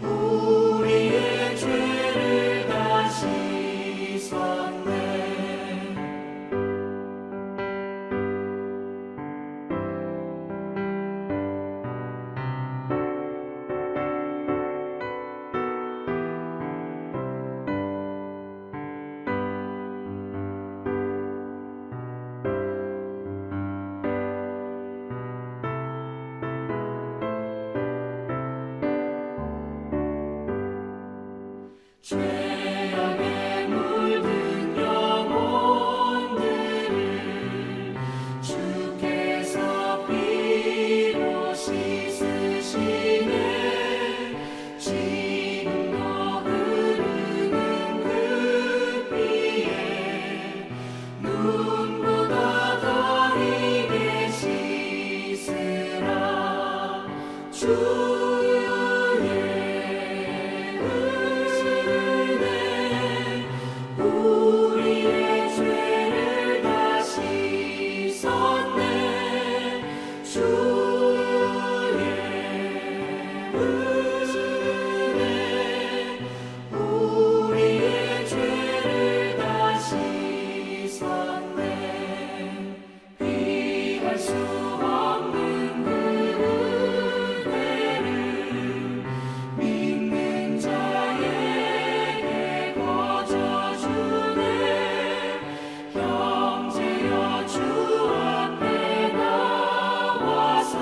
우리의 죄를 다 씻었네. 죄악에 물든 영혼들을 주께서 피로 씻으시네. 지금도 흐르는 그 피에 눈보다 더 희게 씻으라. 우리의 죄를 다 씻었네. 주의 은혜 우리의 죄를 다 씻었네. 피할 수 없는 그 은혜를 믿는 자에게 거저주네. 형제여, 주 앞에 나와서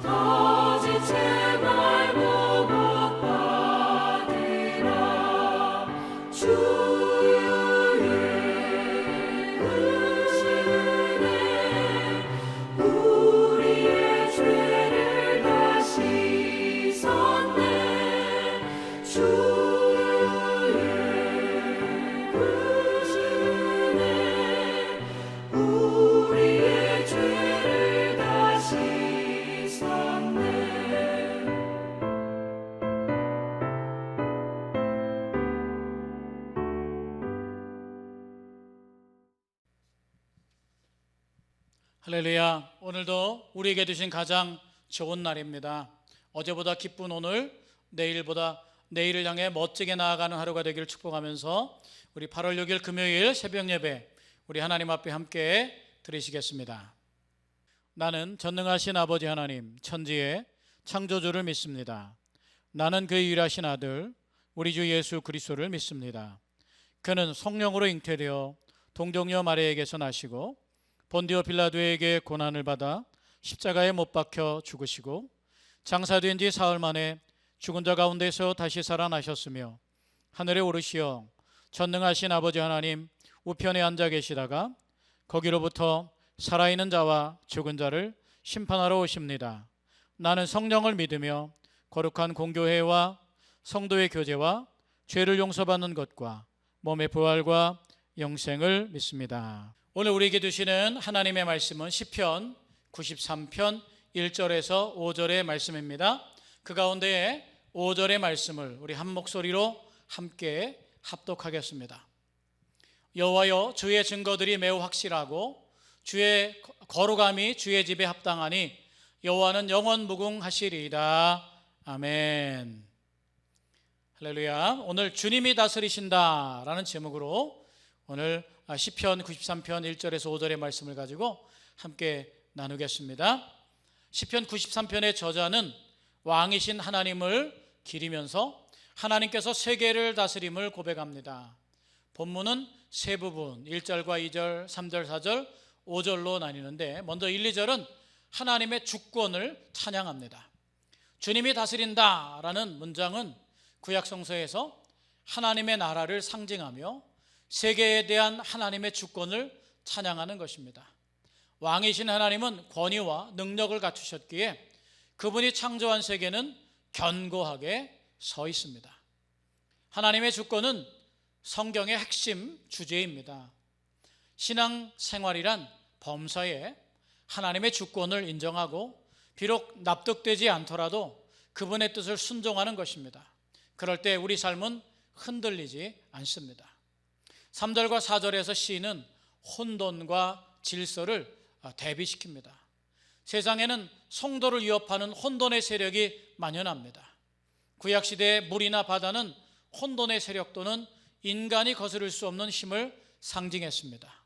더 지체 말고 복 받으라. 주의 은혜 우리의 죄를 다 씻었네. 주의 은혜 우리의 죄를 다 씻었네. 할렐루야. 오늘도 우리에게 주신 가장 좋은 날입니다. 어제보다 기쁜 오늘, 내일을 향해 멋지게 나아가는 하루가 되기를 축복하면서 우리 8월 6일 금요일 새벽 예배 우리 하나님 앞에 함께 드리시겠습니다. 나는 전능하신 아버지 하나님, 천지의 창조주를 믿습니다. 나는 그 유일하신 아들 우리 주 예수 그리스도를 믿습니다. 그는 성령으로 잉태되어 동정녀 마리아에게서 나시고 본디오 빌라도에게 고난을 받아 십자가에 못 박혀 죽으시고 장사된 지 사흘 만에 죽은 자 가운데서 다시 살아나셨으며 하늘에 오르시어 전능하신 아버지 하나님 우편에 앉아 계시다가 거기로부터 살아있는 자와 죽은 자를 심판하러 오십니다. 나는 성령을 믿으며 거룩한 공교회와 성도의 교제와 죄를 용서받는 것과 몸의 부활과 영생을 믿습니다. 오늘 우리에게 주시는 하나님의 말씀은 시편 93편 1절에서 5절의 말씀입니다. 그 가운데에 5절의 말씀을 우리 한 목소리로 함께 합독하겠습니다. 여호와여, 주의 증거들이 매우 확실하고 주의 거룩함이 주의 집에 합당하니 여호와는 영원 무궁하시리이다. 아멘. 할렐루야. 오늘 주님이 다스리신다 라는 제목으로 오늘 시편 93편 1절에서 5절의 말씀을 가지고 함께 나누겠습니다. 시편 93편의 저자는 왕이신 하나님을 기리면서 하나님께서 세계를 다스림을 고백합니다. 본문은 세 부분 1절과 2절, 3절, 4절, 5절로 나뉘는데 먼저 1, 2절은 하나님의 주권을 찬양합니다. 주님이 다스린다 라는 문장은 구약 성서에서 하나님의 나라를 상징하며 세계에 대한 하나님의 주권을 찬양하는 것입니다. 왕이신 하나님은 권위와 능력을 갖추셨기에 그분이 창조한 세계는 견고하게 서 있습니다. 하나님의 주권은 성경의 핵심 주제입니다. 신앙생활이란 범사에 하나님의 주권을 인정하고 비록 납득되지 않더라도 그분의 뜻을 순종하는 것입니다. 그럴 때 우리 삶은 흔들리지 않습니다. 3절과 4절에서 시인은 혼돈과 질서를 대비시킵니다. 세상에는 성도를 위협하는 혼돈의 세력이 만연합니다. 구약시대의 물이나 바다는 혼돈의 세력 또는 인간이 거스를 수 없는 힘을 상징했습니다.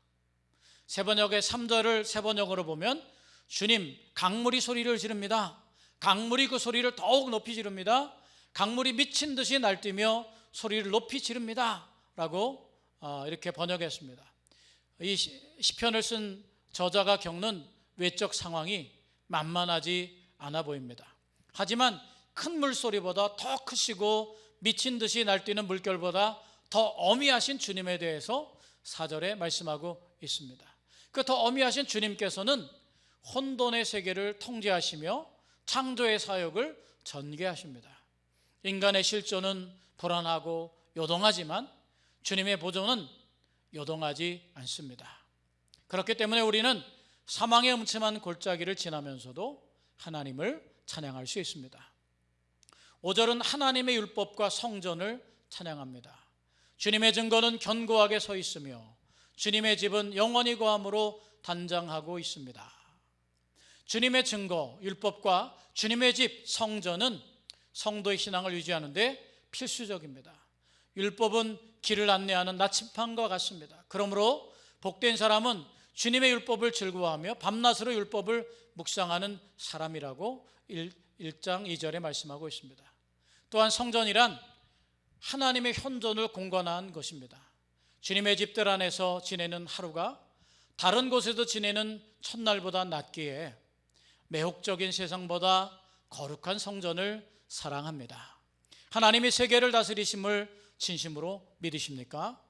세번역의 3절을 세번역으로 보면 주님, 강물이 소리를 지릅니다. 강물이 그 소리를 더욱 높이 지릅니다. 강물이 미친 듯이 날뛰며 소리를 높이 지릅니다 라고 이렇게 번역했습니다. 이 시편을 쓴 저자가 겪는 외적 상황이 만만하지 않아 보입니다. 하지만 큰 물소리보다 더 크시고 미친 듯이 날뛰는 물결보다 더 어미하신 주님에 대해서 4절에 말씀하고 있습니다. 그 더 어미하신 주님께서는 혼돈의 세계를 통제하시며 창조의 사역을 전개하십니다. 인간의 실존은 불안하고 요동하지만 주님의 보존은 요동하지 않습니다. 그렇기 때문에 우리는 사망의 음침한 골짜기를 지나면서도 하나님을 찬양할 수 있습니다. 5절은 하나님의 율법과 성전을 찬양합니다. 주님의 증거는 견고하게 서 있으며 주님의 집은 영원히 거함으로 단장하고 있습니다. 주님의 증거, 율법과 주님의 집, 성전은 성도의 신앙을 유지하는 데 필수적입니다. 율법은 길을 안내하는 나침판과 같습니다. 그러므로 복된 사람은 주님의 율법을 즐거워하며 밤낮으로 율법을 묵상하는 사람이라고 1장 2절에 말씀하고 있습니다. 또한 성전이란 하나님의 현존을 공간화한 것입니다. 주님의 집들 안에서 지내는 하루가 다른 곳에서 지내는 첫날보다 낫기에 매혹적인 세상보다 거룩한 성전을 사랑합니다. 하나님이 세계를 다스리심을 진심으로 믿으십니까?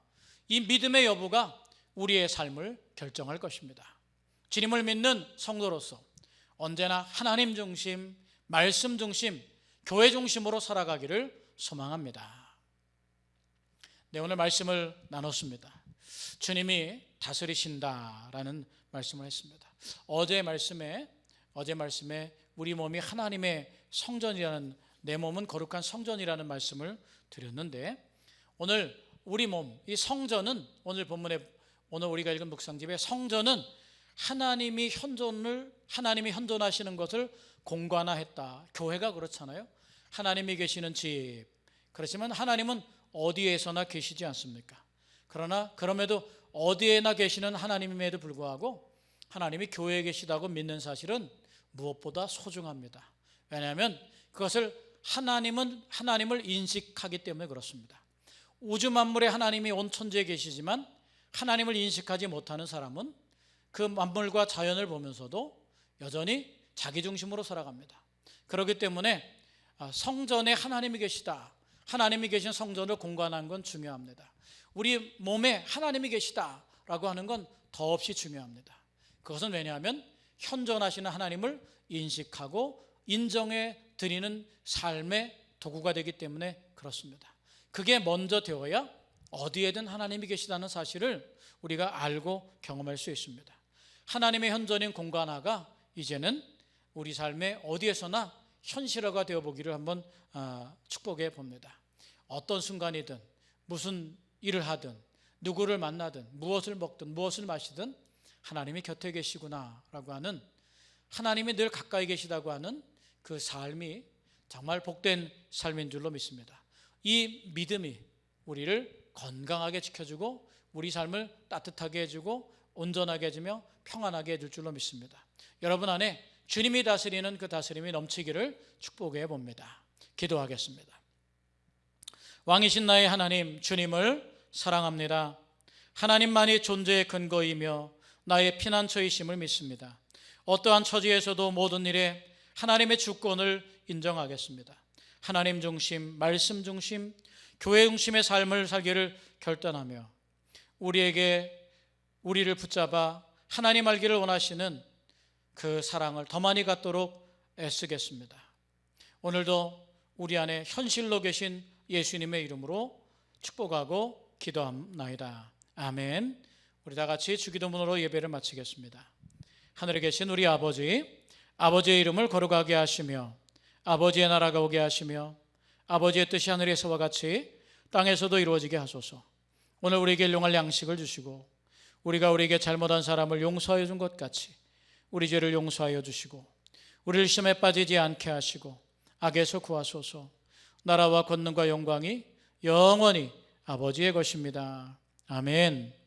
이 믿음의 여부가 우리의 삶을 결정할 것입니다. 주님을 믿는 성도로서 언제나 하나님 중심, 말씀 중심, 교회 중심으로 살아가기를 소망합니다. 네, 오늘 말씀을 나눴습니다. 주님이 다스리신다라는 말씀을 했습니다. 어제 말씀에 우리 몸이 하나님의 성전이라는, 내 몸은 거룩한 성전이라는 말씀을 드렸는데, 오늘 우리 몸, 이 성전은 오늘 우리가 읽은 묵상집에 성전은 하나님이 현존하시는 것을 공간화했다. 교회가 그렇잖아요. 하나님이 계시는 집. 그렇지만 하나님은 어디에서나 계시지 않습니까? 그럼에도 어디에나 계시는 하나님임에도 불구하고 하나님이 교회에 계시다고 믿는 사실은 무엇보다 소중합니다. 왜냐하면 그것을 하나님을 인식하기 때문에 그렇습니다. 우주 만물에 하나님이 온 천지에 계시지만 하나님을 인식하지 못하는 사람은 그 만물과 자연을 보면서도 여전히 자기 중심으로 살아갑니다. 그렇기 때문에 성전에 하나님이 계시다, 하나님이 계신 성전을 공간한 건 중요합니다. 우리 몸에 하나님이 계시다라고 하는 건 더없이 중요합니다. 그것은 왜냐하면 현존하시는 하나님을 인식하고 인정해 드리는 삶의 도구가 되기 때문에 그렇습니다. 그게 먼저 되어야 어디에든 하나님이 계시다는 사실을 우리가 알고 경험할 수 있습니다. 하나님의 현존인 공간화가 이제는 우리 삶의 어디에서나 현실화가 되어 보기를 한번 축복해 봅니다. 어떤 순간이든 무슨 일을 하든 누구를 만나든 무엇을 먹든 무엇을 마시든 하나님이 곁에 계시구나라고 하는, 하나님이 늘 가까이 계시다고 하는 그 삶이 정말 복된 삶인 줄로 믿습니다. 이 믿음이 우리를 건강하게 지켜주고 우리 삶을 따뜻하게 해주고 온전하게 해주며 평안하게 해줄 줄로 믿습니다. 여러분 안에 주님이 다스리는 그 다스림이 넘치기를 축복해 봅니다. 기도하겠습니다. 왕이신 나의 하나님, 주님을 사랑합니다. 하나님만이 존재의 근거이며 나의 피난처이심을 믿습니다. 어떠한 처지에서도 모든 일에 하나님의 주권을 인정하겠습니다. 하나님 중심, 말씀 중심, 교회 중심의 삶을 살기를 결단하며 우리를 붙잡아 하나님 알기를 원하시는 그 사랑을 더 많이 갖도록 애쓰겠습니다. 오늘도 우리 안에 현실로 계신 예수님의 이름으로 축복하고 기도합나이다. 아멘. 우리 다 같이 주기도문으로 예배를 마치겠습니다. 하늘에 계신 우리 아버지의 이름을 거룩하게 하시며 아버지의 나라가 오게 하시며 아버지의 뜻이 하늘에서와 같이 땅에서도 이루어지게 하소서. 오늘 우리에게 일용할 양식을 주시고 우리가 우리에게 잘못한 사람을 용서해 준 것 같이 우리 죄를 용서하여 주시고 우리를 시험에 빠지지 않게 하시고 악에서 구하소서. 나라와 권능과 영광이 영원히 아버지의 것입니다. 아멘.